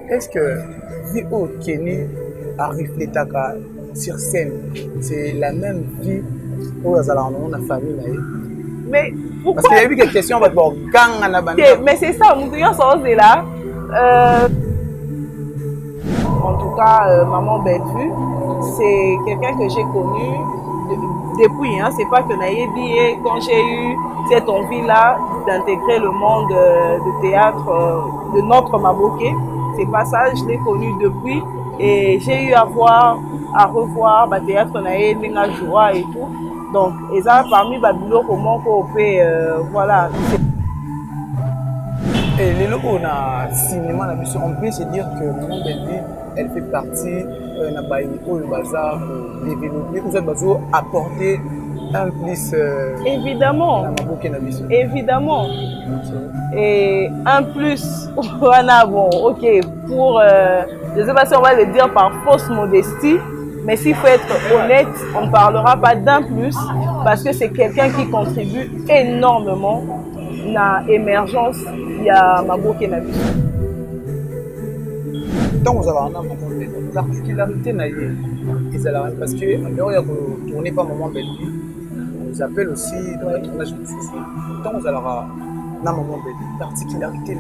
est-ce que vie au Kenny arrive l'état sur scène, c'est la même vie où ils ont la famille? Mais pourquoi? Parce qu'il y a eu quelques questions, mais c'est ça, nous sommes là. En tout cas, Maman Bellevue, c'est quelqu'un que j'ai connu depuis. Hein, c'est pas que Naïbi, quand j'ai eu cette envie-là d'intégrer le monde de théâtre de notre Maboké, c'est pas ça, je l'ai connu depuis. Et j'ai eu à voir, à revoir le théâtre Naïbi, Joie et tout. Donc, et ça, parmi Babylon, comment on peut, voilà. Et les locaux, on a cinéma, on peut se dire que Maman Bellevue, elle fait partie de bazar pour développer, pour apporter un plus. Évidemment. Évidemment. Et un plus, voilà, bon, ok, pour, je ne sais pas si on va le dire par fausse modestie, mais s'il faut être honnête, on ne parlera pas d'un plus, parce que c'est quelqu'un qui contribue énormément à l'émergence de Maboké Nabiso. Tant vous avez une particularité, parce que en dehors de tourner par Maman Bellevue, on vous appelle aussi dans le tournage de ceci. Tant vous avez une Maman Bellevue, particularité,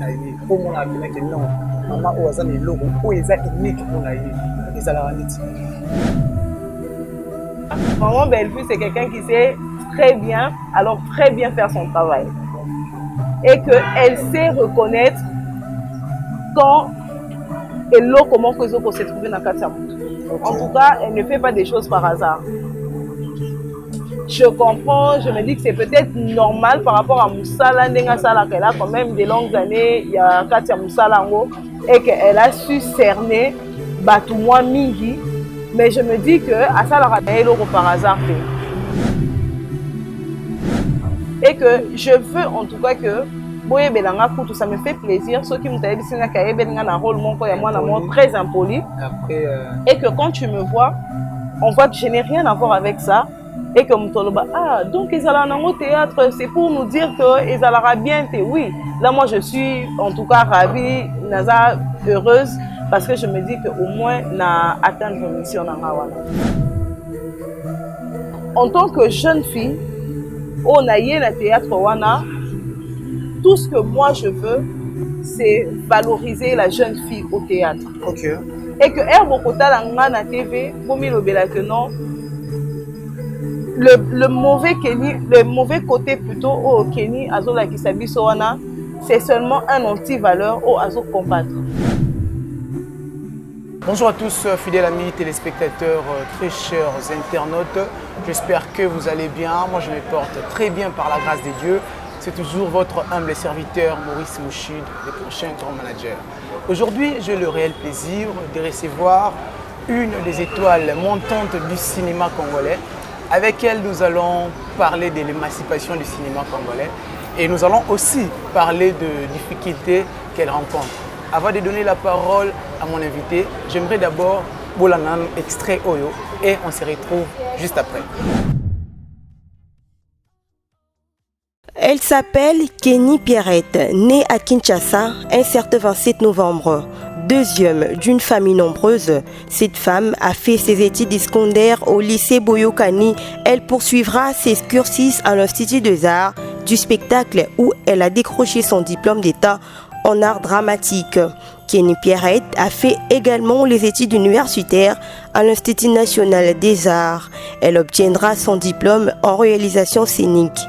pour mon appel que non, Maman Oazan est logo, ou est unique pour Maman Bellevue, c'est quelqu'un qui sait très bien, alors très bien faire son travail. Et qu'elle sait reconnaître quand et l'eau, comment que Zoko s'est trouvé dans Katsamout. En tout cas, elle ne fait pas des choses par hasard. Je comprends, je me dis que c'est peut-être normal par rapport à Moussala, Ndenga Sala, qu'elle a quand même des longues années, il y a Katia Moussala et qu'elle a su cerner Batoumoua Mingi. Mais je me dis que à ça, elle aura par hasard fait. Et que je veux en tout cas que ça me fait plaisir. Ceux qui me disent que un rôle très impoli. Et que quand tu me vois, on voit que je n'ai rien à voir avec ça. Et que donc ils allaient au théâtre, c'est pour nous dire qu'ils allaient bien. Oui, là moi je suis en tout cas ravie, heureuse, parce que je me dis qu'au moins na atteindre une mission. En tant que jeune fille, on a eu le théâtre wana. Tout ce que moi je veux, c'est valoriser la jeune fille au théâtre. Okay. Et que Herbokota Langa na TV, que non, le mauvais côté plutôt au Kenny, Azola Kisabisoana, c'est seulement un anti-valeur au Azo combattre. Bonjour à tous, fidèles amis téléspectateurs, très chers internautes. J'espère que vous allez bien. Moi, je me porte très bien par la grâce de Dieu. C'est toujours votre humble serviteur Maurice Mouchid, le prochain grand manager. Aujourd'hui, j'ai le réel plaisir de recevoir une des étoiles montantes du cinéma congolais. Avec elle, nous allons parler de l'émancipation du cinéma congolais et nous allons aussi parler de difficultés qu'elle rencontre. Avant de donner la parole à mon invité, j'aimerais d'abord Bolanan extrait Oyo et on se retrouve juste après. Elle s'appelle Kenny Pierrette, née à Kinshasa un certain 27 novembre. Deuxième d'une famille nombreuse, cette femme a fait ses études secondaires au lycée Boyokani. Elle poursuivra ses cursus à l'Institut des Arts du spectacle où elle a décroché son diplôme d'État en art dramatique. Kenny Pierrette a fait également les études universitaires à l'Institut national des arts. Elle obtiendra son diplôme en réalisation scénique.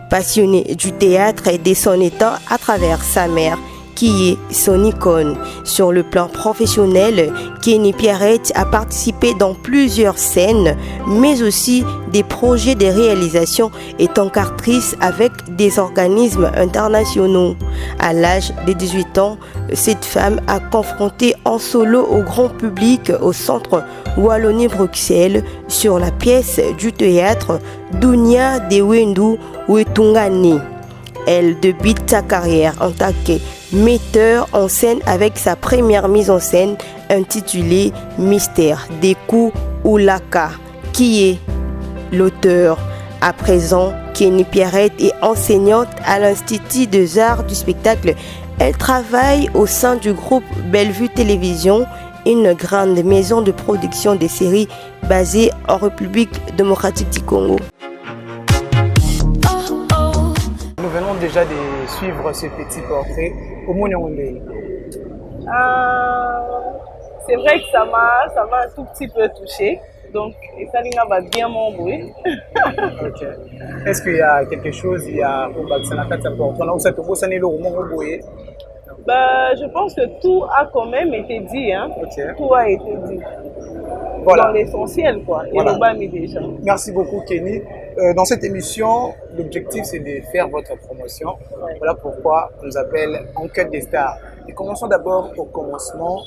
Passionnée du théâtre et de son état à travers sa mère, qui est son icône. Sur le plan professionnel, Kenny Pierrette a participé dans plusieurs scènes, mais aussi des projets de réalisation étant qu'actrice avec des organismes internationaux. À l'âge de 18 ans, cette femme a confronté en solo au grand public au centre Wallonie-Bruxelles sur la pièce du théâtre Dunia de Wendu Wetungani. Elle débute sa carrière en tant que metteur en scène avec sa première mise en scène intitulée Mystère Deku Ulaka, qui est l'auteur. À présent, Kenny Pierrette est enseignante à l'Institut des Arts du spectacle Elle travaille au sein du groupe Bellevue Télévision, une grande maison de production de séries basée en République démocratique du Congo. Nous venons déjà de suivre ce petit portrait. C'est vrai que ça m'a un tout petit peu touchée. Donc, ça va bien m'embrouiller. Ok. Est-ce qu'il y a quelque chose, il y a je pense que tout a quand même été dit. Hein. Okay. Tout a été dit. Voilà. Dans l'essentiel, quoi. Voilà. Et déjà. Merci beaucoup, Kenny. Dans cette émission, l'objectif, c'est de faire votre promotion. Ouais. Voilà pourquoi on nous appelle En Quête des Stars. Et commençons d'abord au commencement.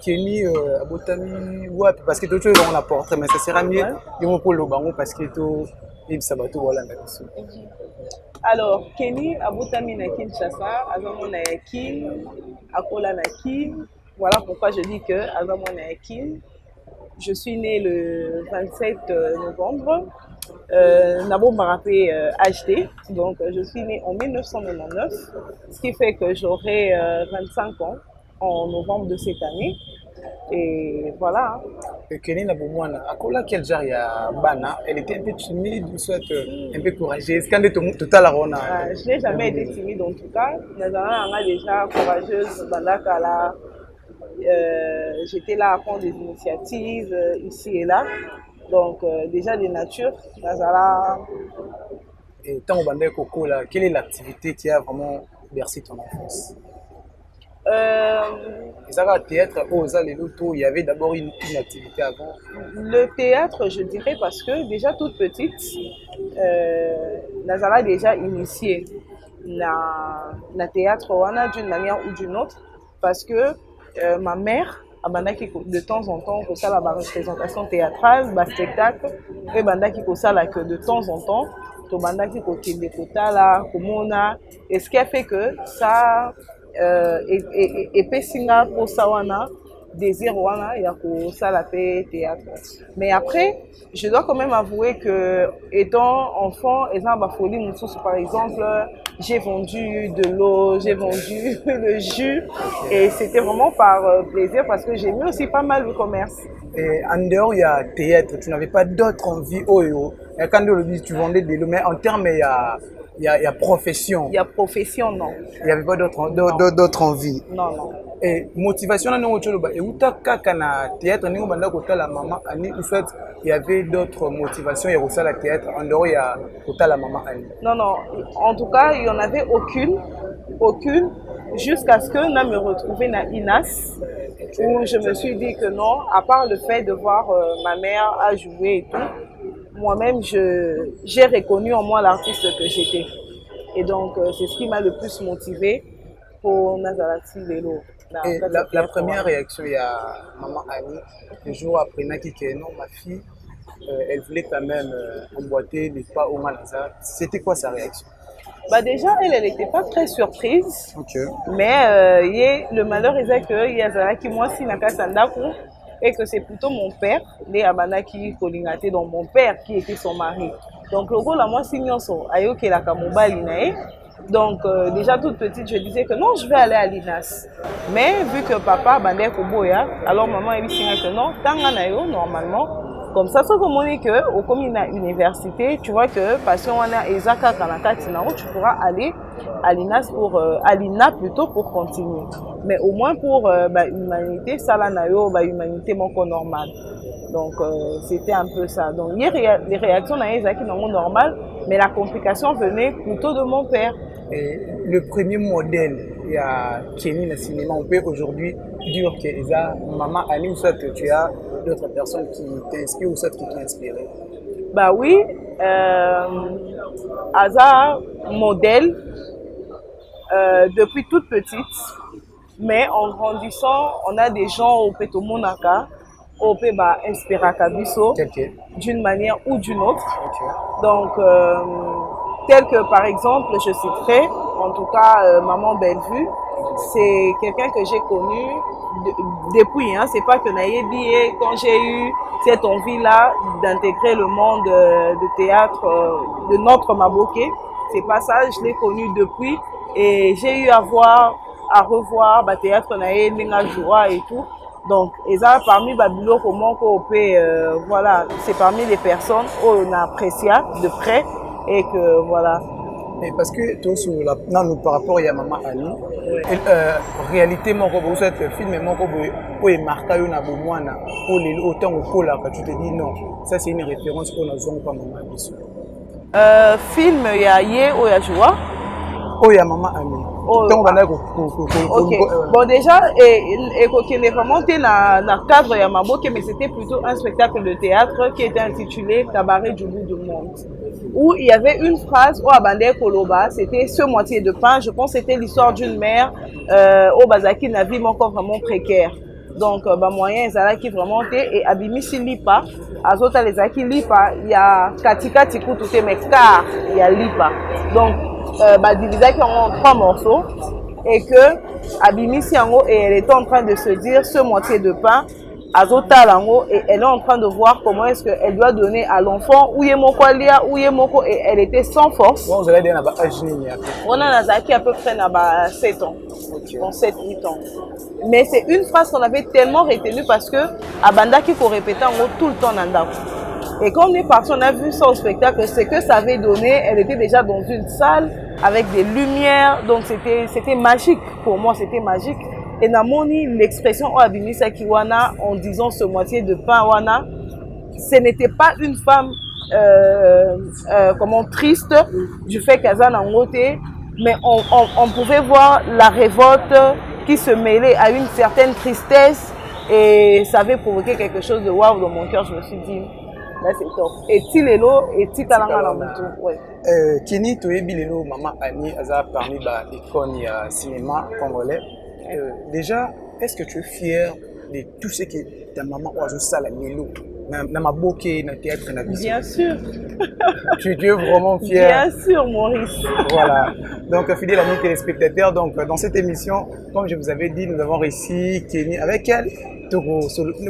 Kenny, Abotami, ouais, parce que tout le monde a porté, mais ça sera mieux. Il y a pour le banc parce que tout. Alors, Kenny, Abotami na Kinshasa, Azamo na Yakin, Akola na Kin. Voilà pourquoi je dis que Azamo na Yakin. Je suis née le 27 novembre. Nabo m'a rappelé HD, donc je suis née en 1999, ce qui fait que j'aurai 25 ans en novembre de cette année. Et voilà. Et Kenny Nabomwana, à quoi quel genre il y a Bana? Elle était un peu timide, soit un peu courageuse. Quand elle est total à Rona. Je n'ai jamais été timide en tout cas. Nazana a déjà courageuse. Bandakala. J'étais là à prendre des initiatives ici et là. Donc déjà des natures. Nazala. Et tant au Bandai Coco là, quelle est l'activité qui a vraiment bercé ton enfance? Théâtre, il y avait d'abord une activité avant. Le théâtre, je dirais, parce que déjà toute petite, Nazala déjà initié le théâtre d'une manière ou d'une autre, parce que ma mère a de temps en temps que ça la représentation théâtrale, le spectacle, et bandaki que ça que de temps en temps, to bandaki côté de kotala, komona, et ce qui a fait que ça et Pessinga pour Sawana, désir wana ya ko sala pe théâtre. Mais après, je dois quand même avouer que étant enfant, étant ma folie moussous par exemple, j'ai vendu de l'eau, j'ai vendu le jus et c'était vraiment par plaisir parce que j'aimais aussi pas mal le commerce. Et en dehors il y a théâtre, tu n'avais pas d'autres envies et quand tu vendais de l'eau, mais en termes il y a profession. Il y a profession, non. Il n'y avait pas d'autres envies. Non, non. Et motivation, et où tu as théâtre, il y avait d'autres motivations, il y a aussi la théâtre, en dehors il y a la maman Annie. Non, non. En tout cas, il n'y en avait aucune, jusqu'à ce que je me retrouve à INAS, où je me suis dit que non, à part le fait de voir ma mère à jouer et tout, moi-même, j'ai reconnu en moi l'artiste que j'étais. Et donc, c'est ce qui m'a le plus motivée pour Nazarati Lelo. Et la première réaction, il y a maman Annie, le jour après Naki qui est non, ma fille, elle voulait quand même emboîter les pas au Malaza. C'était quoi sa réaction? Bah déjà, elle n'était pas très surprise. Okay. Mais le malheur est que Yazara qui moi si Nakasandaku et que c'est plutôt mon père, les Abanaki Kolingate, donc mon père qui était son mari. Donc le rôle à moi si Nyonso, Ayoke la Kamoba Linae. Donc déjà toute petite, je disais que non, je vais aller à l'INAS. Mais vu que papa bandait Koboya, alors maman elle dit que non, Tanganayo normalement. Comme ça, ce qu'on dit que au comme université, tu vois que parce qu'on a Ezaka Kanaka tu pourras aller à l'INAS à l'INA plutôt pour continuer. Mais au moins pour l'humanité, ça là nayo, humanité mon corps normal. Donc c'était un peu ça. Donc les réactions na Ezaki non normal, mais la complication venait plutôt de mon père. Et le premier modèle, il y a Kenny le cinéma, on peut aujourd'hui dire que Eza, maman Annie, soit que tu as d'autres personnes qui t'inspirent ou soit qui t'ont inspiré. Bah oui, Asa modèle depuis toute petite, mais en grandissant, on a des gens au Petomonaka, au Peba Inspirakabiso, d'une manière ou d'une autre. Okay. Donc, tel que par exemple, je citerai, en tout cas, Maman Bellevue, c'est quelqu'un que j'ai connu depuis, hein, c'est pas que Naïebi, quand j'ai eu cette envie-là d'intégrer le monde de théâtre de notre Maboké, c'est pas ça, je l'ai connu depuis et j'ai eu à voir à revoir le théâtre naé ninga joie et tout. Donc et ça parmi babilo comment qu'on peut voilà, c'est parmi les personnes où on apprécie de près et que voilà. Mais parce que tout sur la non par rapport à maman Annie réalité mon robot cette film mon robot où est marqué une abomana où les autant au cola quand tu te dis non ça c'est une référence qu'on a besoin pas maman film il y a Yé ou il y a Joie. Oh, il y a maman Annie. Ok. Bon, déjà, et qu'on est vraiment dans le cadre de Maboke, mais c'était plutôt un spectacle de théâtre qui était intitulé Cabaret du bout du monde. Où il y avait une phrase au Abandé Koloba, c'était ce moitié de pain. Je pense que c'était l'histoire d'une mère au Bazaki n'a vie encore vraiment précaire. Donc, moyen, ils qui vraiment été et Abimisi Lipa, Azota les Aki Lipa, il y a Katika Tiku tout est car il y a Lipa. Donc, divisé en 3 morceaux et que Abimisi Yango et elle était en train de se dire ce moitié de pain Azota Lango et elle est en train de voir comment est-ce qu'elle doit donner à l'enfant ou Yemokwalia ou Yemoko et elle était sans force. Bon, vous allez dire on a Nazaki à peu près 7 ans, bon, 7-8 ans. Mais c'est une phrase qu'on avait tellement retenue parce que Abanda qui répétait en gros tout le temps Nanda. Et quand on est parti, on a vu ça au spectacle, ce que ça avait donné, elle était déjà dans une salle avec des lumières, donc c'était magique, pour moi c'était magique. Et Namoni, l'expression Abimisa Kiwana en disant ce moitié de pain Wana, ce n'était pas une femme comment triste du fait qu'elle a en côté, mais on pouvait voir la révolte qui se mêlait à une certaine tristesse et ça avait provoqué quelque chose de waouh dans mon cœur. Je me suis dit, là c'est top. Et Tilelo et Titalanga dans mon tour. Ouais. Kini Toyebi Lelo, maman Annie, Aza parmi les icônes cinéma congolais. Déjà, est-ce que tu es fier de tout ce que ta maman a fait à la Milo? Bien sûr. Tu es vraiment fier. Bien sûr, Maurice. Voilà. Donc, fidèles amis téléspectateurs, donc, dans cette émission, comme je vous avais dit, nous avons réussi Kenny avec elle.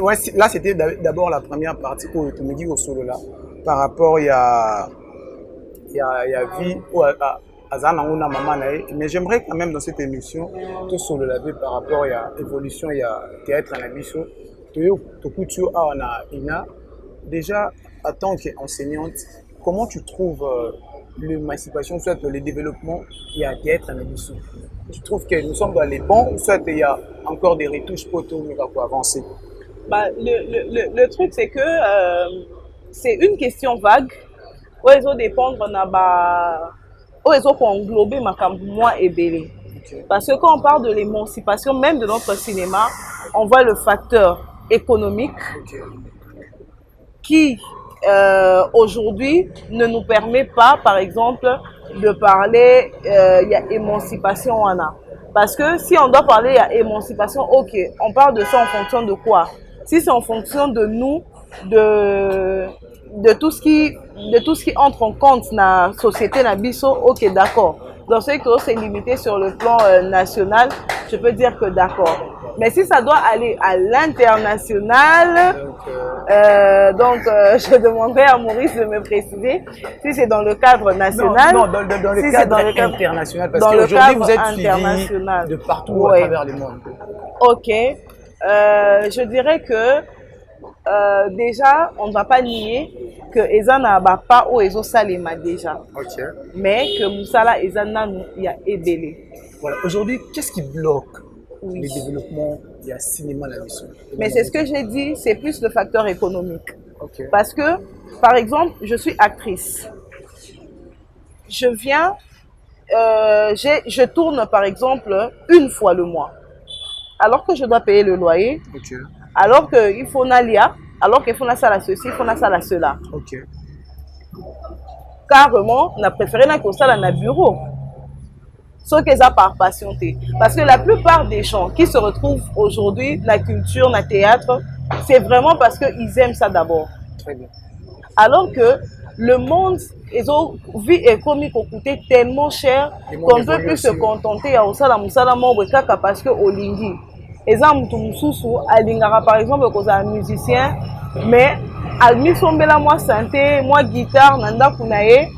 Ouais, là, c'était d'abord la première partie où tu me dis au solo là. Par rapport, il y a vie mais j'aimerais quand même dans cette émission, tout sur le laver par rapport à l'évolution, il y a théâtre en abysso. Déjà, en tant qu'enseignante, comment tu trouves l'émancipation, soit le développement, il y a théâtre en abysso? Tu trouves que nous sommes dans les bons ou soit il y a encore des retouches pour avancer? Le truc, c'est que c'est une question vague où ils ont dépendre où ils ont englobé ma moi et Bélé. Parce que quand on parle de l'émancipation, même de notre cinéma, on voit le facteur économique qui aujourd'hui ne nous permet pas, par exemple, de parler il y a émancipation en a. Parce que si on doit parler il y a émancipation, ok, on parle de ça en fonction de quoi? Si c'est en fonction de nous, de tout ce qui entre en compte dans la société Nabiso, ok, d'accord. Dans ce cas, c'est limité sur le plan national, je peux dire que d'accord. Mais si ça doit aller à l'international, donc je demanderai à Maurice de me préciser si c'est dans le cadre national. Non, dans le cadre international, parce qu'aujourd'hui vous êtes suivi de partout à travers le monde. Ok, je dirais que déjà, on ne va pas nier que Ezana n'a pas au Ezo Salema déjà. Okay. Mais que Moussala Ezana il y a Ebélé. Voilà. Aujourd'hui, qu'est-ce qui bloque le développement du cinéma la mission? Mais c'est ce que j'ai dit, c'est plus le facteur économique. Okay. Parce que, par exemple, je suis actrice. Je viens, je tourne par exemple une fois le mois. Alors que je dois payer le loyer. Okay. Alors qu'il faut Nalia, alors qu'il faut na ça ceci, il faut na ça cela. Ok. Carrément, on a préféré na ça dans le bureau. Sauf que ça par passion. Parce que la plupart des gens qui se retrouvent aujourd'hui dans la culture, dans le théâtre, c'est vraiment parce qu'ils aiment ça d'abord. Très bien. Alors que le monde, vie économique coûtait tellement cher qu'on ne peut plus se contenter à Osala Moussala Mobrekaka parce que Olingi. Exemple, par exemple, quand un musicien, mais moi santé, moi guitare, nanda kunae,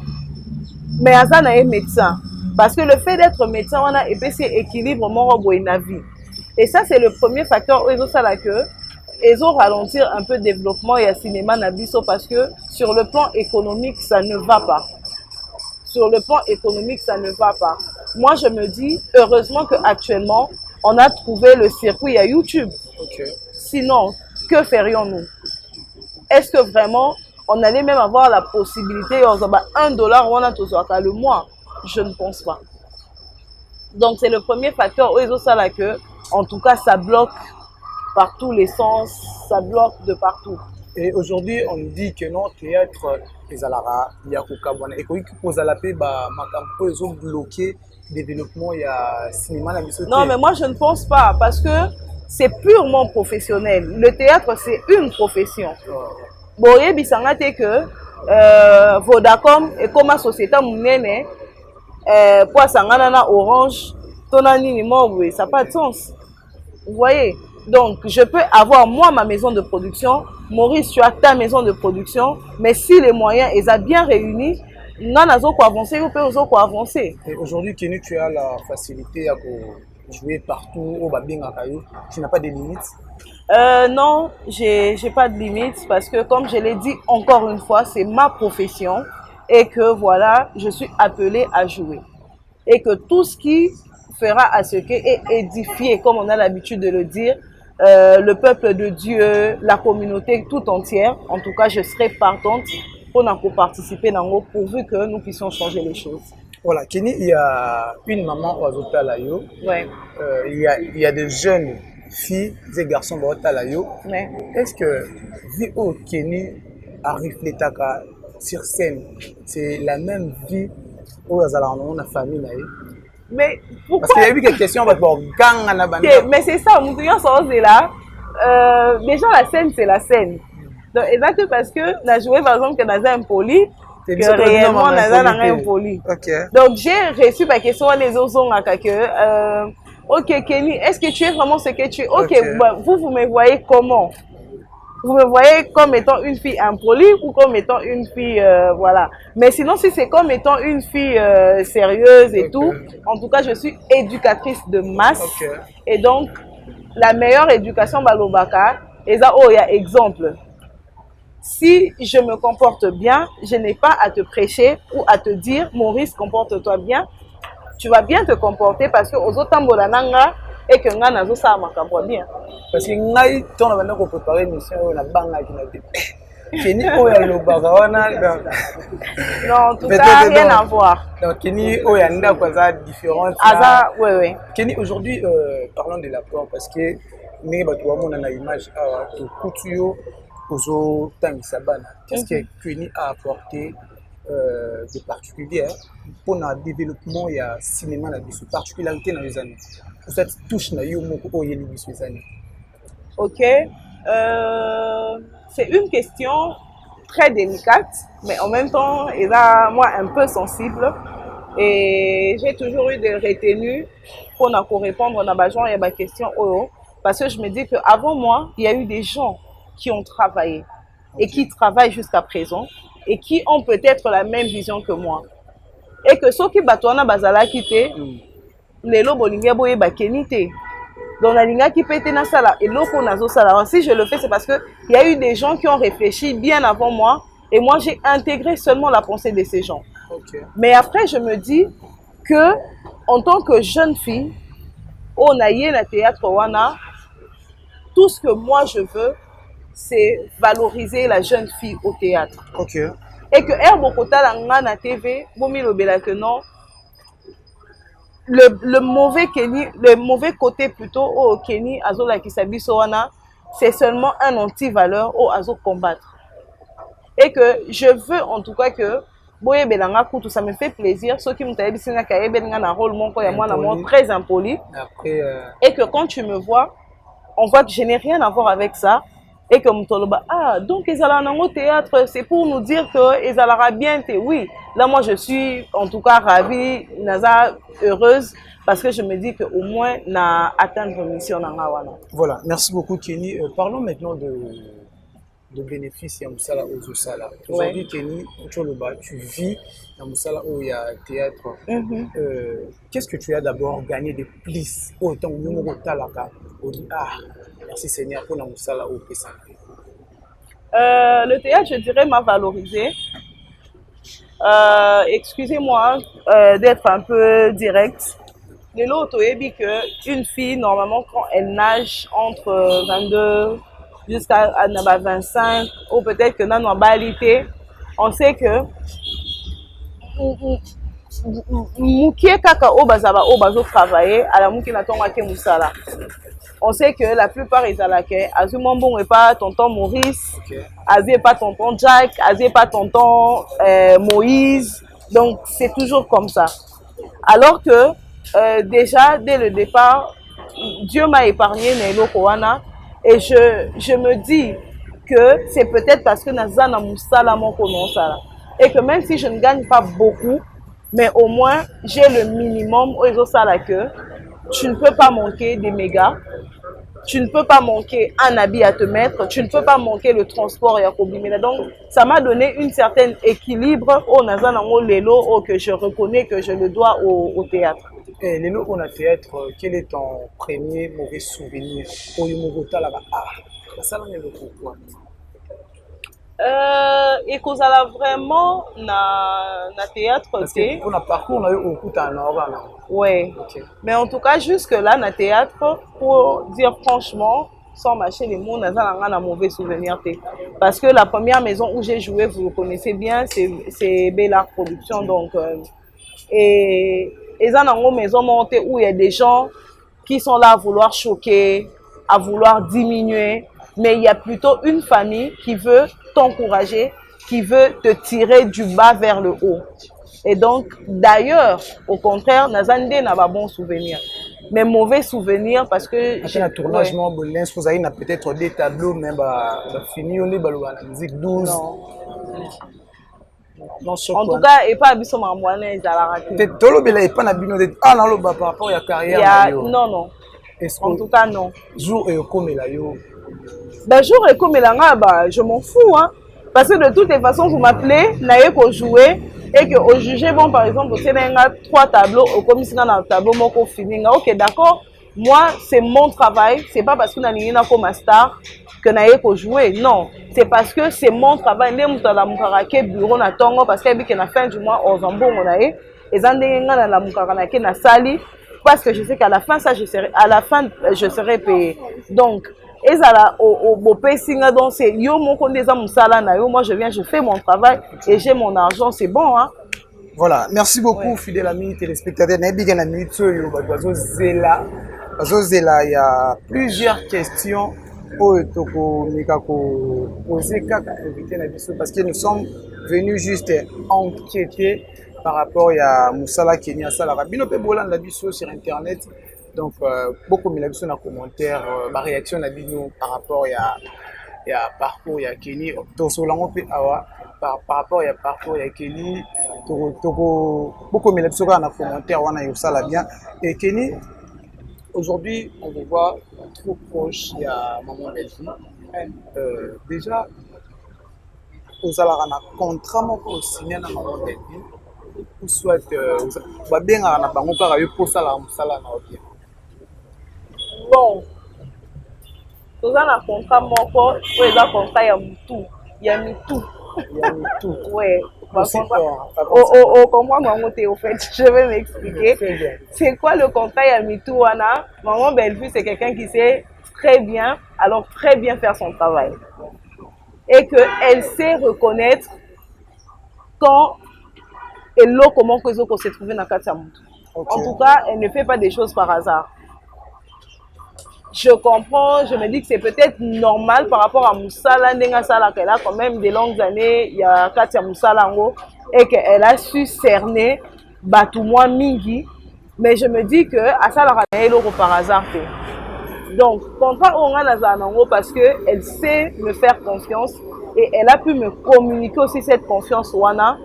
mais azana est médecin. Parce que le fait d'être médecin, on a épais équilibre mon na vie. Et ça, c'est le premier facteur où ils ont ça là que ils ont ralentir un peu le développement et le cinéma nabiso parce que sur le plan économique, ça ne va pas. Sur le plan économique, ça ne va pas. Moi, je me dis, heureusement qu'actuellement, on a trouvé le circuit à YouTube. Okay. Sinon, que ferions-nous? Est-ce que vraiment, on allait même avoir la possibilité, $1 on a tout ça le mois? Je ne pense pas. Donc, c'est le premier facteur où ils ont ça là que, en tout cas, ça bloque par tous les sens, ça bloque de partout. Et aujourd'hui, on dit que non, théâtre, les alara, il y a Koukabouana. Et qu'on pose à la paix, ils ont bloqué le développement, il y a cinéma, la mission. Non, mais moi, je ne pense pas, parce que c'est purement professionnel. Le théâtre, c'est une profession. Boye bisanga te que Vodacom et comme la société mounene pour sangana na Orange, tonani ni ça n'a pas de sens. Vous voyez? Donc, je peux avoir moi ma maison de production, Maurice, tu as ta maison de production, mais si les moyens sont bien réunis, nous avons avancer, nous pouvons avancer. Et aujourd'hui, Kenny, tu as la facilité à jouer partout au Babing à Caillou. Tu n'as pas de limites? Non, j'ai pas de limites parce que, comme je l'ai dit encore une fois, c'est ma profession et que voilà, je suis appelée à jouer. Et que tout ce qui fera à ce qui est édifié, comme on a l'habitude de le dire, le peuple de Dieu, la communauté tout entière, en tout cas, je serai partante pour participer dans le pourvu que nous puissions changer les choses. Voilà, Kenny, il y a une maman au Azotalayo. Ouais. Il y a des jeunes filles et garçons au Azotalayo. Ouais. Est-ce que, vu au Kenny arrive l'étaka sur scène, c'est la même vie au Azalanon, la famille? Mais pourquoi? Parce qu'il y a eu quelques questions avec gang. Mais c'est ça, là. Déjà, la scène, c'est la scène. Donc, exactement parce que on a joué par exemple que dans un impoli, que réellement on a dans un impoli. Donc, j'ai reçu ma question les autres que ok, Kenny, est-ce que tu es vraiment ce que tu es? Ok, bah, vous me voyez comment? Vous me voyez comme étant une fille impolie ou comme étant une fille, voilà. Mais sinon, si c'est comme étant une fille sérieuse et tout, en tout cas, je suis éducatrice de masse. Et donc, la meilleure éducation, balobaka, et ça, oh, il y a exemple. Si je me comporte bien, je n'ai pas à te prêcher ou à te dire, Maurice, comporte-toi bien. Tu vas bien te comporter parce que aux autres tambolananga, et que nga nazo sa makambo bien. Parce que ngai ton na banda ko préparer mission na banga qui na te. Kenny oya lo bagawana. Non, en tout cas rien à voir. Donc Kenny oya nda kwa za différente. Aza ouais. Kenny aujourd'hui parlons de l'apport parce que ngai batu wa mona na image to kutuyo ozo tangisa bana. Qu'est-ce que Kenny a apporté de particulier pour le développement et le cinéma, la particularité dans les années. Pour cette touche, il y a eu années. Ok. C'est une question très délicate, mais en même temps, elle est moi un peu sensible. Et j'ai toujours eu des retenues pour répondre à ma question. Parce que je me dis qu'avant moi, il y a eu des gens qui ont travaillé et qui travaillent jusqu'à présent et qui ont peut-être la même vision que moi. Et que ceux qui batouana bazala quitté, les lobolinga boye bakenité. Donc la linga qui pété na sala et loko nazo sala. Si je le fais, c'est parce que il y a eu des gens qui ont réfléchi bien avant moi et moi j'ai intégré seulement la pensée de ces gens. Mais après je me dis que en tant que jeune fille, on a eu le théâtre wana, tout ce que moi je veux, c'est valoriser la jeune fille au théâtre. Et que Herbokota Langa na TV, Bomi Lobela que non, le mauvais côté plutôt au Kenny, Azola Kisabi Soana, c'est seulement un anti-valeur au Azo combattre. Et que je veux en tout cas que Boye Belanga Koutou, ça me fait plaisir. Ceux qui m'ont dit que c'est un rôle très impoli. Et que quand tu me vois, on voit que je n'ai rien à voir avec ça. Et que Moutoloba, donc ils allaient au théâtre, c'est pour nous dire qu'ils allaient bien. Oui, là moi je suis en tout cas ravie, naza heureuse, parce que je me dis qu'au moins na atteindre mission. Voilà, merci beaucoup Kenny. Parlons maintenant de de bénéfices ya musala ozosala. Aujourd'hui, Kenny, tu vis dans musala où il y a théâtre. Qu'est-ce que tu as d'abord gagné de plus? Autant que nous on dit ah merci Seigneur pour la musala au Pessa. Le théâtre, je dirais, m'a valorisé. Excusez-moi d'être un peu direct. Les lots dit que une fille, normalement, quand elle nage entre 22 jusqu'à 25, ou peut-être que dans nos balités, on sait que Mouké kaka o bazaba o bazo travailler à la mouké na tonga ke musala. On sait que la plupart ils alake azumon bon et pas tonton Maurice, azé pas tonton Jack, azé pas tonton Moïse. Donc c'est toujours comme ça. Alors que déjà dès le départ Dieu m'a épargné Nelo Kowana et je me dis que c'est peut-être parce que nazana musala mon konosala et que même si je ne gagne pas beaucoup, mais au moins j'ai le minimum aux ça que tu ne peux pas manquer des mégas, tu ne peux pas manquer un habit à te mettre, tu ne peux pas manquer le transport et à combiner. Donc ça m'a donné une certaine équilibre au nazana au lelo que je reconnais que je le dois au théâtre. Et lelo on a théâtre, quel est ton premier mauvais souvenir au Yomogota là-bas? Ah, ça là lelo pourquoi? Et qu'on a vraiment na théâtre. Parce qu'on a parcours, on a eu au ouais. Okay. Mais en tout cas, jusque-là, na théâtre, pour dire franchement, sans mâcher les mots, on a un mauvais souvenir. Parce que la première maison où j'ai joué, vous le connaissez bien, c'est Bella Production. Donc, et dans une maison montée où il y a des gens qui sont là à vouloir choquer, à vouloir diminuer. Mais il y a plutôt une famille qui veut t'encourager, qui veut te tirer du bas vers le haut. Et donc, d'ailleurs, au contraire, Nazande n'a pas bon souvenir. Mais mauvais souvenir parce que... Après le tournage, vous avez peut-être des tableaux, mais fini, on est la musique 12. Non, en tout cas, et pas Abisso Marmoine, ils ont raté. Peut-être que tu n'as pas de ah non, par rapport à la carrière. Non, non. En tout cas, non. Jour et comme il a eu. Ben, jour et comme il a bah, je m'en fous, hein. Parce que de toutes les façons, vous m'appelez, n'ayez qu'au jouer, et qu'au juger, bon, par exemple, vous avez 3 tableaux, au commissaire dans le tableau, moi, qu'on finit. Ok, d'accord. Moi, c'est mon travail. C'est pas parce que nous avons comme star que n'ayez qu'au jouer. Non. C'est parce que c'est mon travail. Nous avons un bureau na tongo parce qu'à la fin du mois, on s'en bon, on a et ça na sali parce que je sais qu'à la fin, ça, je serai payé. Donc, et ça là, au pacing, donc c'est yo mon condesa musala na yo, moi je viens, je fais mon travail et j'ai mon argent, c'est bon, hein. Voilà, merci beaucoup, fidèles amis téléspectateurs. Il y a plusieurs questions parce que nous sommes venus juste enquêter par rapport à Moussala Kenya Salara. Bino pe bolan la biso sur internet. Donc beaucoup de gens dans les commentaires, ma réaction à bino par rapport à parcours ya Kenny. Par rapport à parcours ya Kenny, beaucoup de gens dans les commentaires wana yo sala bien. Et Kenny, aujourd'hui, on vous voit trop proche, il y a Maman Belfi. Déjà, vous allez avoir un contrat pour signer dans Maman Belfi. Ou soit, vous allez bien avoir un contrat pour ça. Bon, vous avez un contrat pour un contrat, il y a mis tout. Ouais. Comment au fait, je vais m'expliquer. C'est quoi le contrat Yamitou Anna? Maman Bellevue, c'est quelqu'un qui sait très bien faire son travail. Et qu'elle sait reconnaître quand et l'eau comment que Zoko s'est trouvé dans Katsamoutou. En tout cas, elle ne fait pas des choses par hasard. Je comprends, je me dis que c'est peut-être normal par rapport à Moussala Ndenga Sala qu'elle a quand même des longues années, il y a Katia Moussala et qu'elle a su cerner Batoumoua Mingi, mais je me dis que à Sala Ranaïlo par hasard. Donc, contrat on a Nazanango parce qu'elle sait me faire confiance et elle a pu me communiquer aussi cette confiance Wana.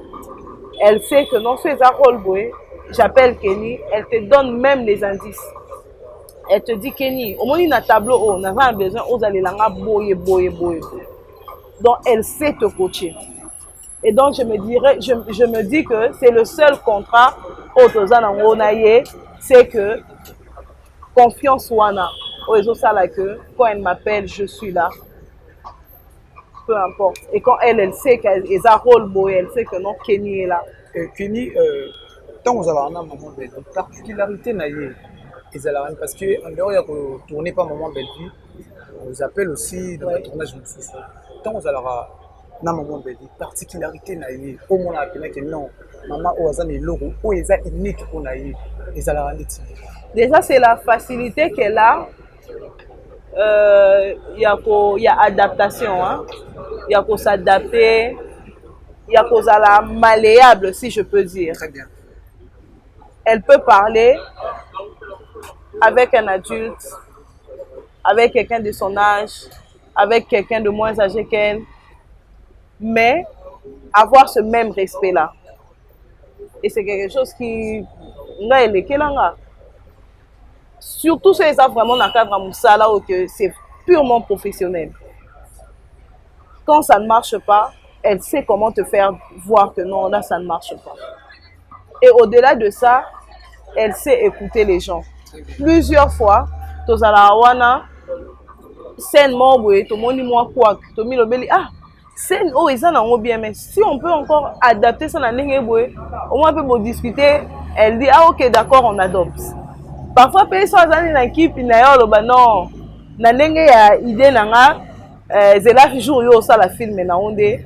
Elle sait que non, c'est un rôle boy, j'appelle Kenny, elle te donne même les indices. Elle te dit Kenny, au moins il y a un tableau, on a besoin, aux allez là, boye. Donc, elle sait te coacher. Et donc, je me dis que c'est le seul contrat au Tozanangonaye, c'est que confiance wana. Quand elle m'appelle, je suis là. Peu importe. Et quand elle sait qu'elle est à rôle boy, elle sait que non, Kenny est là. Kenny, tant vous avez un moment belle vie, particularité naïe, parce que en dehors de tourner pas moment belle vie, on vous appelle aussi dans le tournage de sous. Tant vous avez un moment belle vie, particularité naïe, au moins on a appelé que non, maman ou azan est logo, ou est unique pour naïe, ils allaient rendre. Déjà c'est la facilité qu'elle a. Il y a adaptation, hein. Il y a pour s'adapter, il y a pour la malléable, si je peux dire. Très bien. Elle peut parler avec un adulte, avec quelqu'un de son âge, avec quelqu'un de moins âgé qu'elle, mais avoir ce même respect-là. Et c'est quelque chose qui... Surtout si ça vraiment dans le cadre de ça, là où c'est purement professionnel. Quand ça ne marche pas, elle sait comment te faire voir que non, là, ça ne marche pas. Et au-delà de ça, elle sait écouter les gens. Plusieurs fois, Tozalawana, scène mobile, tout le monde dit moi quoi, tout le monde dit ah, scène oh ils en ont bien, mais si on peut encore adapter ça dans l'année au moins on peut discuter. Elle dit ah ok d'accord on adopte. Parfois personne dans l'équipe il n'a pas non, dans l'année il y a idée nanga, c'est là jour yo ça la film na onde.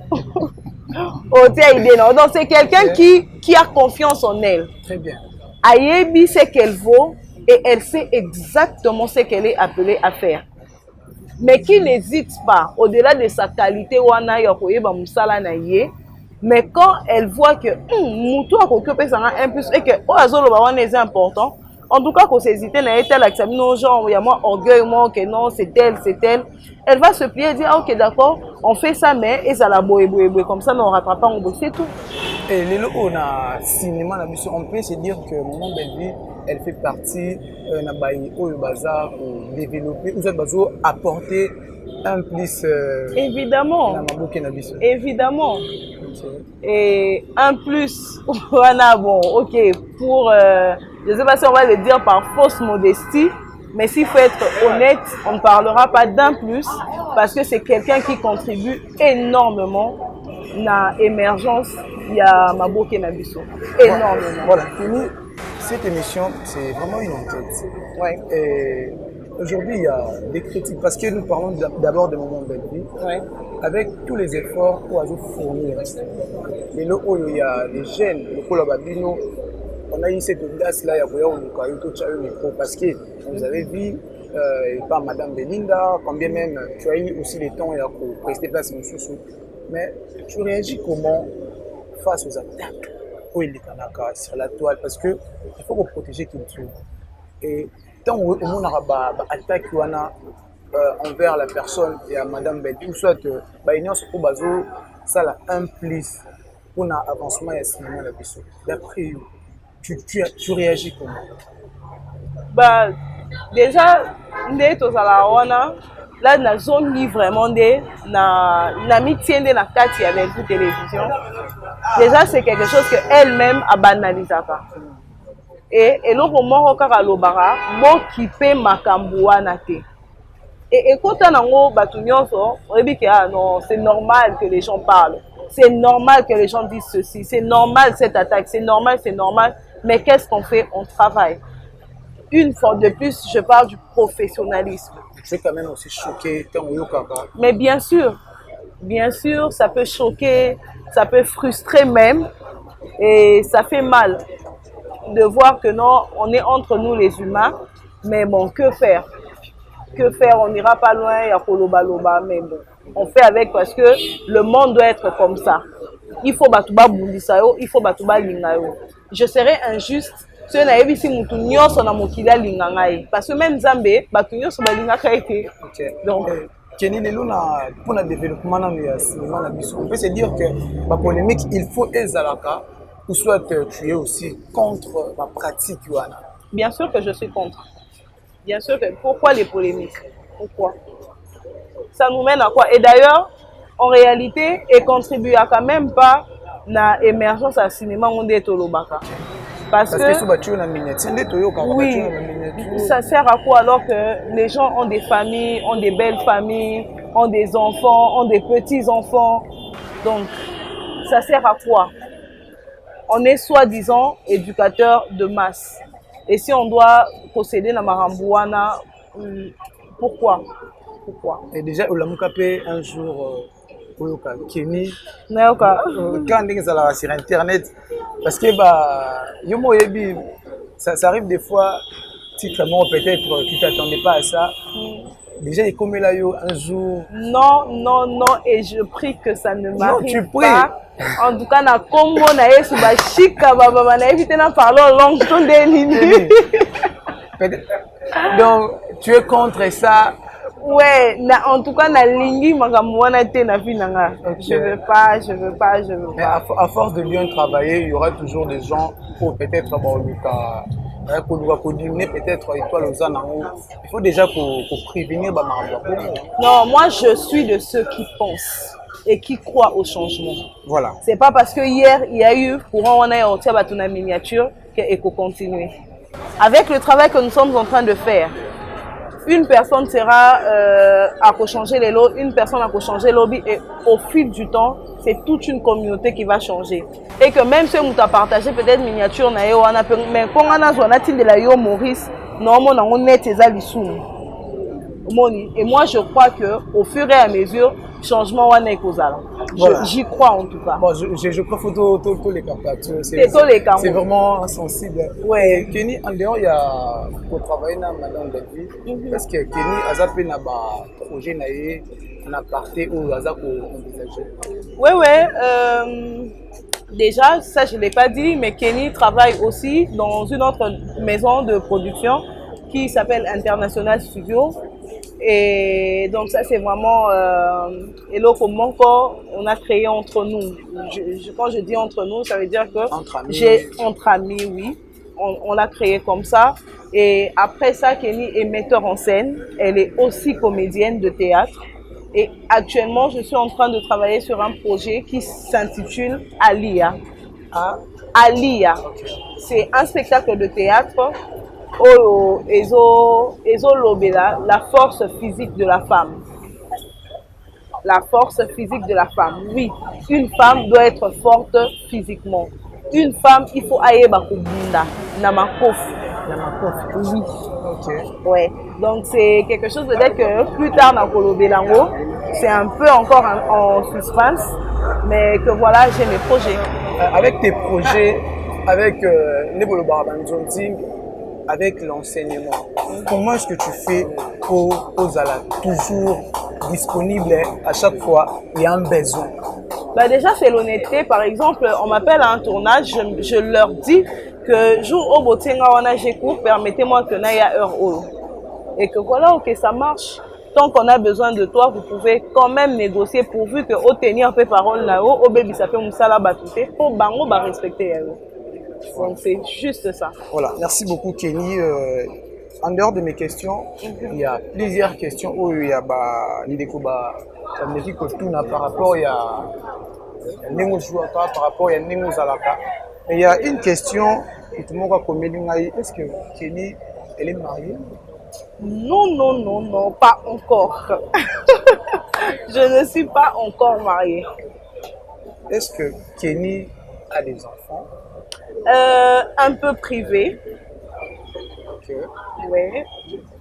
Donc c'est quelqu'un qui a confiance en elle. Très bien. Ayebi sait qu'elle vaut et elle sait exactement ce qu'elle est appelée à faire. Mais qui n'hésite pas, au-delà de sa qualité, mais quand elle voit que Moutou a occupé ça un plus et que est important, en tout cas, qu'on s'hésite, nos gens, il y a moins orgueil, moi, que non, c'est elle, elle va se plier et dire, ah, ok, d'accord, on fait ça, mais et ça la boue, comme ça, on ne rattrape pas, c'est tout. Et les locaux, on a cinéma, on peut se dire que Maman Belle Vie, elle fait partie de bazar pour développer, vous êtes besoin apporter un plus. Évidemment. Évidemment. Et un plus, voilà, bon, ok, pour, je ne sais pas si on va le dire par fausse modestie, mais s'il faut être honnête, on ne parlera pas d'un plus, parce que c'est quelqu'un qui contribue énormément à l'émergence, il y a Maboké Nabiso. Énormément. Voilà, fini. Cette émission, c'est vraiment une enquête. Ouais. Et aujourd'hui, il y a des critiques, parce que nous parlons d'abord de Maman Belle Vie, avec tous les efforts pour fournir. Mais là où il y a les jeunes, le Kolababino, on a eu cette audace-là, il y a micro, parce que vous avez vu, par Madame Belinda, quand bien même tu as eu aussi les temps pour rester place sous. Mais tu réagis comment face aux attaques sur la toile, parce qu'il faut protéger culture. Et tant au monde attaque envers la personne et à Madame Belli, ou soit ça la un plus pour l'avancement et le cinéma. D'après vous, tu réagis comment? Déjà, là, na zone ni vraiment na mitié de la carte avec la télévision. Déjà, c'est quelque chose que elle-même a banalisé. Et le moment où on a bon qui peut makamboua nate. Et quand on a non, c'est normal que les gens parlent. C'est normal que les gens disent ceci. C'est normal cette attaque. C'est normal. Mais qu'est-ce qu'on fait? On travaille. Une fois de plus, je parle du professionnalisme. C'est quand même aussi choqué. Mais bien sûr, ça peut choquer, ça peut frustrer même. Et ça fait mal de voir que non, on est entre nous les humains. Mais bon, que faire? On n'ira pas loin, il y a Koloba, mais bon, on fait avec parce que le monde doit être comme ça. Il faut Batouba Boundisayo, il faut Batouba Lingayo. Je serais injuste si on avait ici Moutounio, son amokila Lingangaï. Parce que même Zambé, Batounio, son Lingakaïté. Donc, Kenny Leluna, pour le développement du cinéma, on peut se dire que la polémique, il faut Ezalaka, ou soit tu es aussi contre la pratique. Bien sûr que je suis contre. Bien sûr que. Pourquoi les polémiques? Pourquoi? Ça nous mène à quoi? Et d'ailleurs, en réalité, et contribue à quand même pas à l'émergence à cinéma on est au Lobaka. Parce que oui, ça sert à quoi alors que les gens ont des familles, ont des belles familles, ont des enfants, ont des petits-enfants. Donc, ça sert à quoi? On est soi-disant éducateur de masse. Et si on doit procéder dans Marambouana, pourquoi? Et déjà, on l'a un jour, Kenny, quand sur Internet, parce que ça arrive des fois, titrement peut-être, tu ne t'attendais pas à ça. Déjà, il comme là un jour. Non, et je prie que ça ne m'arrive pas. En tout cas, na combo na yesu ba chika baba na éviter na parler langue ton délinie. Donc, tu es contre ça? Ouais, en tout cas, na lingi makamwana te na vie nanga. Je veux pas. Mais à force de bien travailler, il y aura toujours des gens pour peut-être peut-être étoile aux anneaux. Il faut déjà prévenir. Non, moi je suis de ceux qui pensent et qui croient au changement. Voilà. C'est pas parce que hier il y a eu courant on a sorti à miniature qu'il faut continuer. Avec le travail que nous sommes en train de faire, une personne sera à changer les lots, une personne à changer le lobby, et au fil du temps, c'est toute une communauté qui va changer. Et que même si on a partagé peut-être miniature, mais quand on a de la yo Maurice, normalement on est tes alisous. Et moi je crois que au fur et à mesure, changement on est causal. J'y crois en tout cas. Bon, je crois qu'il faut tous les capteurs. C'est vraiment sensible. Ouais. Kenny, en dehors, il y a pour travailler dans Madame David. Parce que Kenny a zappé un projet na parté où il a envisagé. Ouais. Déjà, ça je ne l'ai pas dit, mais Kenny travaille aussi dans une autre maison de production qui s'appelle International Studio. Et donc ça c'est vraiment et là comme encore on a créé entre nous. Quand je dis entre nous, ça veut dire que entre amis, oui. On l'a créé comme ça. Et après ça, Kenny est metteur en scène. Elle est aussi comédienne de théâtre. Et actuellement, je suis en train de travailler sur un projet qui s'intitule Alia. Alia. C'est un spectacle de théâtre. La force physique de la femme. La force physique de la femme. Oui, une femme doit être forte physiquement. Une femme, il faut aller bakubunda, namakof. Oui. Ok. Ouais. Donc c'est quelque chose de dire que plus tard dans Kolobelango, c'est un peu encore en suspense, mais que voilà, j'ai mes projets. Avec tes projets, avec Nebolo Barabanzonting, avec l'enseignement, comment est-ce que tu fais pour toujours disponible à chaque fois il y a un besoin? Bah déjà c'est l'honnêteté. Par exemple, on m'appelle à un tournage, je leur dis que jour au botinga wana j'ai cours, permettez-moi que n'aille à heure haut. Et que voilà, ok, ça marche. Tant qu'on a besoin de toi, vous pouvez quand même négocier pourvu que au tenir un peu parole là-haut, au baby ça fait moussala batouté, pour bango ba respecter. Donc c'est juste ça. Voilà, merci beaucoup Kenny. En dehors de mes questions, il y a plusieurs questions où il y a par rapport à par rapport à il y a une question que tout le monde va commettre. Est-ce que Kenny, elle est mariée? Non, pas encore. Je ne suis pas encore mariée. Est-ce que Kenny a des enfants? Un peu privé. Ok. Ouais.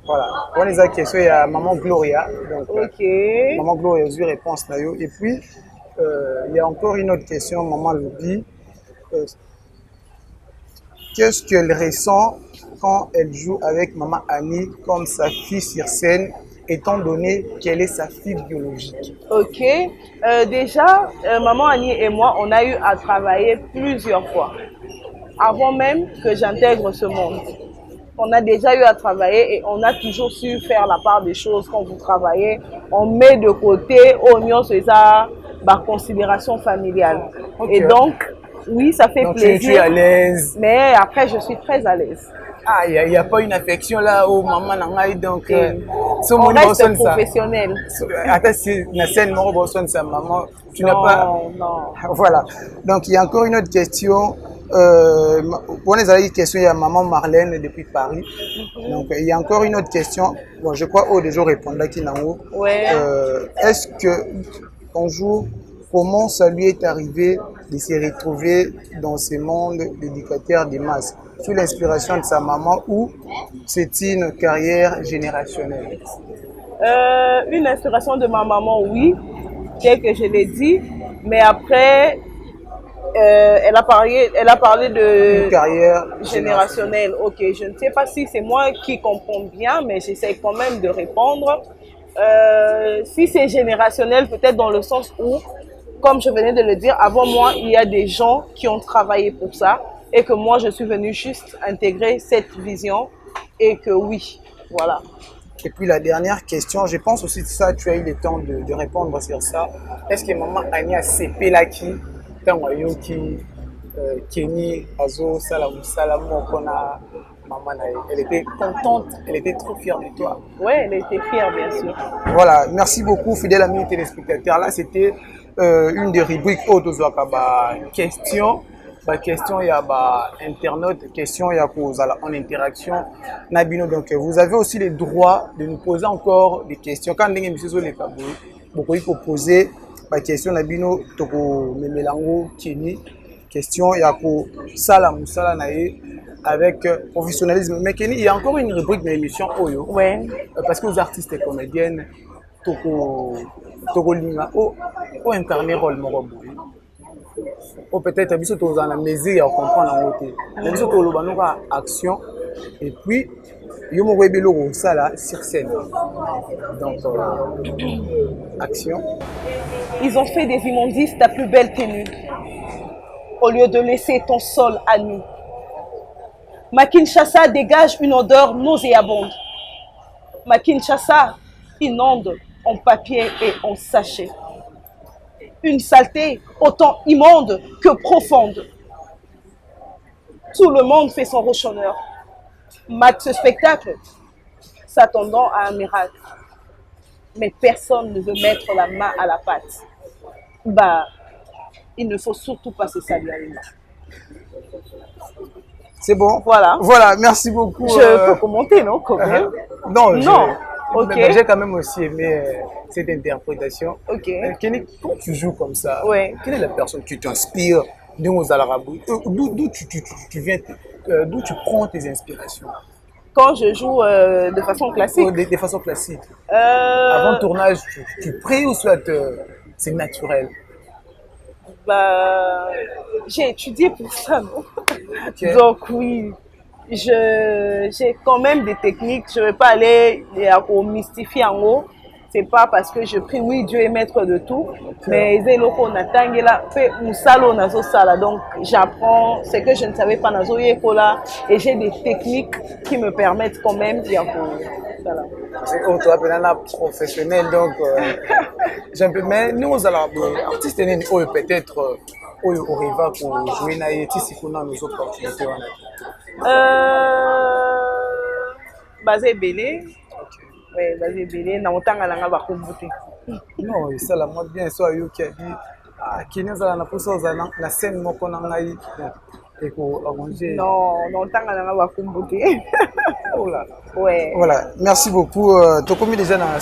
Voilà. On les a questions, il y a Maman Gloria. Donc, ok. Maman Gloria, j'ai réponse là. Et puis, il y a encore une autre question, Maman Loubi. Qu'est-ce qu'elle ressent quand elle joue avec Maman Annie comme sa fille sur scène, étant donné qu'elle est sa fille biologique? Ok. Déjà, Maman Annie et moi, on a eu à travailler plusieurs fois. Avant même que j'intègre ce monde. On a déjà eu à travailler et on a toujours su faire la part des choses. Quand vous travaillez, on met de côté oignon, c'est ça, par considération familiale. Okay. Et donc, oui, ça fait plaisir. Tu es à l'aise. Mais après, je suis très à l'aise. Ah, il n'y a pas une affection là où maman n'a donc. On reste professionnel. Attends, si la scène sa maman, tu n'as pas. Non. Voilà. Donc il y a encore une autre question. Pour les amis, question, il y a maman Marlène depuis Paris. Donc il y a encore une autre question. Bon, je crois au déjà répondre là qui n'a Ouais. Est-ce que un jour, comment ça lui est arrivé de se retrouver dans ce monde d'éducateur des masses, sous l'inspiration de sa maman, ou c'est une carrière générationnelle? Une inspiration de ma maman, oui, tel que je l'ai dit, mais après, elle a parlé de une carrière générationnelle. Ok, je ne sais pas si c'est moi qui comprends bien, mais j'essaie quand même de répondre. Si c'est générationnel, peut-être dans le sens où, comme je venais de le dire, avant moi, il y a des gens qui ont travaillé pour ça et que moi, je suis venue juste intégrer cette vision et que oui, voilà. Et puis la dernière question, je pense aussi que ça, tu as eu le temps de répondre sur ça. Est-ce que maman Ania CP là qui, Kenny, Azo, Salam, Kona, maman, elle était contente, elle était trop fière de toi. Oui, elle était fière, bien sûr. Voilà, merci beaucoup, fidèles amis téléspectateurs. Là, c'était une des rubriques autres questions. Question, il y a internaute, question, il y a en interaction. Nabino, donc vous avez aussi le droit de nous poser encore des questions. Quand vous avez vous pouvez poser des questions. Nabino, toko memelango Kenny. Question, il y a pour Salam Nae avec professionnalisme. Mais Kenny, il y a encore une rubrique de l'émission Oyo. Ouais. Parce que les artistes et comédiennes, toko lima, incarner rôle morobo. Ou peut-être biso toza na mesure à comprendre en côté. Biso to loba noka action et puis yo mo webelo ko sala sur scène. Donc action. Ils ont fait des immondices ta plus belle tenue au lieu de laisser ton sol à nu. Ma Kinshasa dégage une odeur nauséabonde. Ma Kinshasa inonde en papier et en sachet. Une saleté autant immonde que profonde. Tout le monde fait son rochonneur. Mate ce spectacle, s'attendant à un miracle. Mais personne ne veut mettre la main à la pâte. Bah, il ne faut surtout pas se saluer à une main. C'est bon? Voilà. Voilà, merci beaucoup. Je peux commenter, non, quand même? Non, ok. J'ai quand même aussi aimé cette interprétation. Ok. Kenny, quand tu joues comme ça, ouais. Quelle est la personne qui t'inspire d'où tu viens, d'où tu prends tes inspirations? Quand je joue de façon classique. De façon classique. Avant le tournage, tu pries ou soit c'est naturel? Bah, j'ai étudié pour ça, non? Okay. Donc oui, j'ai quand même des techniques. Je ne vais pas aller au mystifier en haut. C'est pas parce que je prie, oui, Dieu est maître de tout. Okay. Mais donc j'apprends ce que je ne savais pas et j'ai des techniques qui me permettent quand même d'y voilà. C'est un professionnel, donc mais nous artistes peut-être au riva pour jouer nos opportunités. Basé Bélé. Oui, basé Bélé. Non, ça la moi bien soit yo qui a dit qui nous a la scène moi qu'on a eu et qu'on arranger. Non, ouais. Voilà, merci beaucoup. Tu as déjà dans la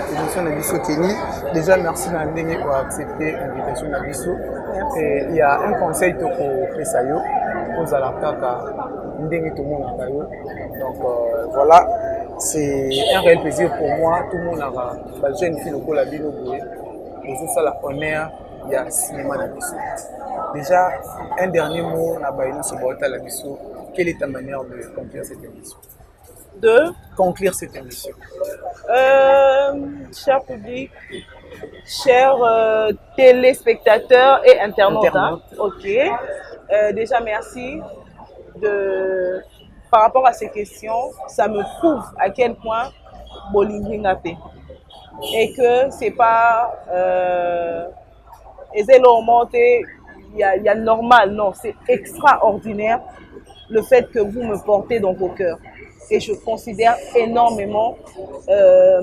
émission de Bisso Kenny. Déjà, merci pour accepter l'invitation de Bisso. Et il y a un conseil pour faire ça. Pour la kaka, donc voilà, c'est un réel plaisir pour moi. Tout le monde a jeune fille au la bino boué. Pour ça, la honneur, il y a cinéma de Bisso. Déjà, un dernier mot, on a baillé sur la Bisso. Quelle est ta manière de conclure cette émission? De conclure cette émission. Cher public, chers téléspectateurs et internautes. Hein? Ok. Déjà, merci par rapport à ces questions. Ça me prouve à quel point Bolingi n'a fait. Et que c'est pas il y a normal, non, c'est extraordinaire. le fait que vous me portez dans vos cœurs. Et je considère énormément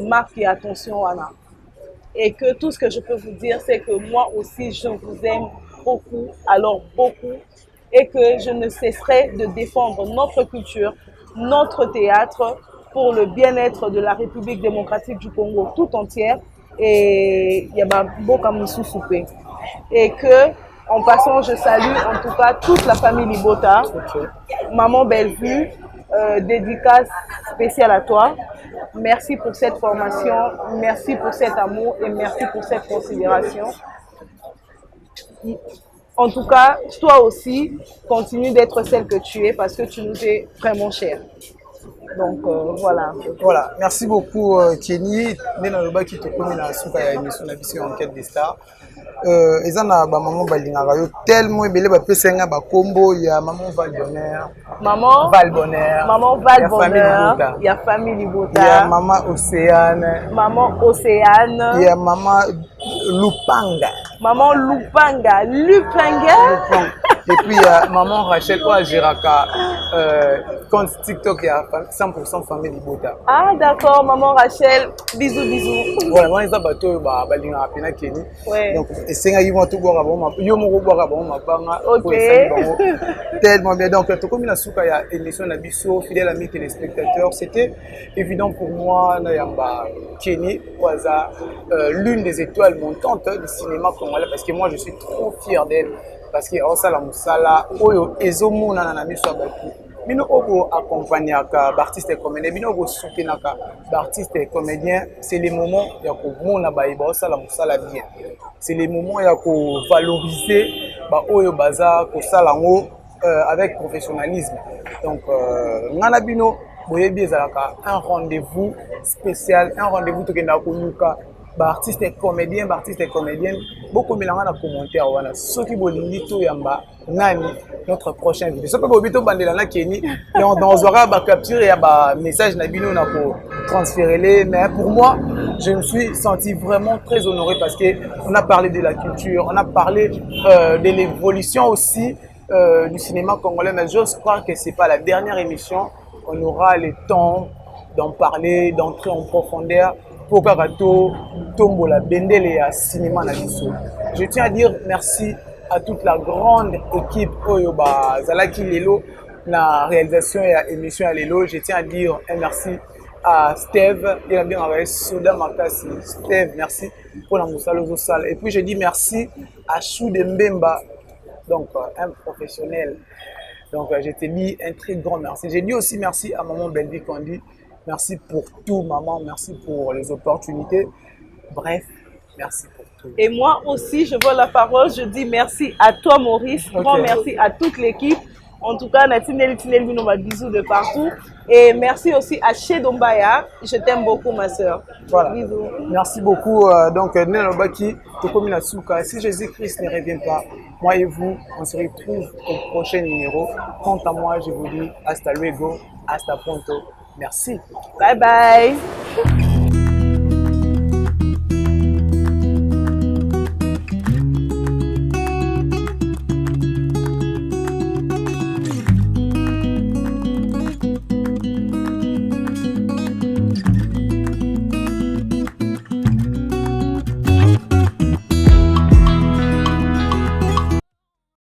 marque et attention, Anna. Et que tout ce que je peux vous dire, c'est que moi aussi, je vous aime beaucoup, alors beaucoup, et que je ne cesserai de défendre notre culture, notre théâtre, pour le bien-être de la République démocratique du Congo tout entière. Et il y a beaucoup de soupé. Et que, en passant, je salue en tout cas toute la famille Libota. Maman Bellevue, dédicace spéciale à toi. Merci pour cette formation, merci pour cet amour et merci pour cette considération. En tout cas, toi aussi, continue d'être celle que tu es parce que tu nous es vraiment chère. Donc voilà. Voilà, merci beaucoup Kenny. Nena loba ki to komi na suka ya émission na biso enquête des stars. Eza na ba maman balingaka yo tellement ebele ba pesenga ba kombo ya maman Valbonheur. Maman Valbonheur. Maman Valbonheur. Il y a famille Libota. Il y a maman Océane. Maman Océane. Il y a maman Lupanga. Maman Lupanga. Lupanga. Et puis il y a maman Rachel ou Agiraka. Compte TikTok, il y a 100% famille Libota. Ah d'accord, maman Rachel. Bisous, bisous. Voilà, moi, ils ont battu balinga pena Kenny. Donc, et c'est un ils tout boire bon, yo mo boire bon, ma banga. Ok. Tellement bien. Donc, tout comme il a souka ya émission na biso, fidèle amis téléspectateurs, c'était évident pour moi na yamba Kenny Waza, l'une des étoiles montantes du cinéma congolais, parce que moi je suis trop fier d'elle, parce que osala musala oyo ezomona na miso abaki. Bino ogo accompagnaka artiste et comédien, bino ogo soutenaka artiste et comédien, c'est les moments ya ko mona ba iba osala musala bien. C'est les moments ya ko valoriser ba oyo baza ko sala ngo avec professionnalisme. Donc ngana bino boyebi ezalaka un rendez-vous spécial, un rendez-vous tokenda ko yuka ba artiste et comédien, ba artiste et comédienne, beaucoup milanga na commentaire wana soki bolingi to yamba nani notre prochain vidéo. Soki bobito bandela na Kenny et on aura ba capture et ba message na bino na ko transférer les, mais pour moi je me suis senti vraiment très honoré parce que on a parlé de la culture, on a parlé de l'évolution aussi du cinéma congolais, mais j'ose croire que c'est pas la dernière émission, on aura le temps d'en parler, d'entrer en profondeur. Pour Karato, Tombola, Bendele et cinéma na biso. Je tiens à dire merci à toute la grande équipe Oyoba Zalaki Lelo, la réalisation et l'émission à Lelo. Je tiens à dire un merci à Steve, il a bien envoyé Soda Makasi. Steve, merci pour la Moussalo Zosal. Et puis je dis merci à Chou Mbemba, donc un professionnel. Donc je te dis un très grand merci. J'ai dit aussi merci à maman Belvi Kondi. Merci pour tout, maman. Merci pour les opportunités. Bref, merci pour tout. Et moi aussi, je vois la parole. Je dis merci à toi, Maurice. Grand merci à toute l'équipe. En tout cas, Natine Tinel, bisous de partout. Et merci aussi à Chedombaya. Je t'aime beaucoup, ma soeur. Voilà. Bisous. Merci beaucoup. Donc, Nelobaki, Tokomina Souka. Si Jésus-Christ ne revient pas, moi et vous, on se retrouve au prochain numéro. Quant à moi, je vous dis hasta luego, hasta pronto. Merci. Bye bye.